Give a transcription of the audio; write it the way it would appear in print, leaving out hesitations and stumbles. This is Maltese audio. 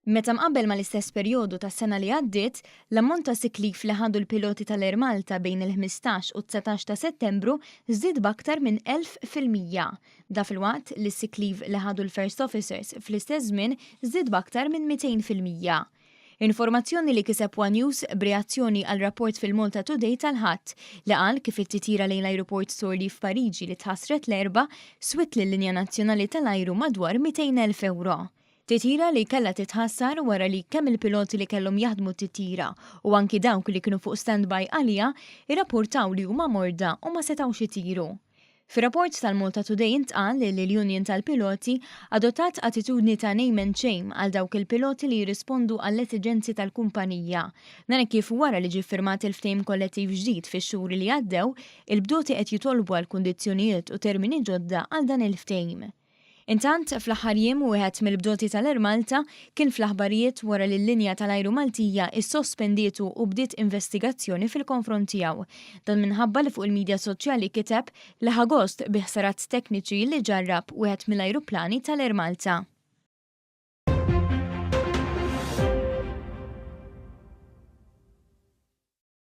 Meta mqabbel mal-istess perjodu tas-sena li għaddiet, l-ammont ta' siklif li ħadu l-piloti tal-Air Malta bejn il-15 u 19 ta' Settembru żdied b'aktar minn 1000%. Da fil-waqt li s-siklif li ħadu l-First Officers fl-istess żmien żdied b'aktar minn 200%. Informazzjoni li kiseb One News b'reazzjoni għal rapport fil-Malta Today tal-ħadd li qal kif it-titira lejn l-ajruport Sordi f'Pariġi li tħassret l-erba' swit lill-linja nazzjonali tal-ajru madwar 200,000 euro. Titira li kellha titħassar wara li kemm il-piloti li kellhom jaħdmu t-titira u anki dawk li kienu fuq standby għalija irrapportaw li huma morda u ma setgħux itiru. Fir-rapport tal-Malta Today intqal li l-Union tal-Piloti adottat attitudni ta' name and shame għal dawk il-piloti li jirrispondu għall-esiġenzi tal-kumpanija. Dan kif wara li ġie ffirmat il-ftehim kollettiv ġdid fix-xhur li għaddew, il-bdoti qed jitolbu għal kundizzjonijiet u termini ġodda għal dan il-ftehim. Intant, fl-aħħar jiem wieħed mill-bdoti tal-Air Malta kien fl-aħbarijiet wara li l-linja tal-ajru Maltija issospendietu u bdiet investigazzjoni fil-konfront tiegħu. Dan minħabba li fuq il-medja soċjali kiteb li ħagost bi ħsarat tekniċi li ġarrab wieħed mill-ajruplani tal-Air Malta.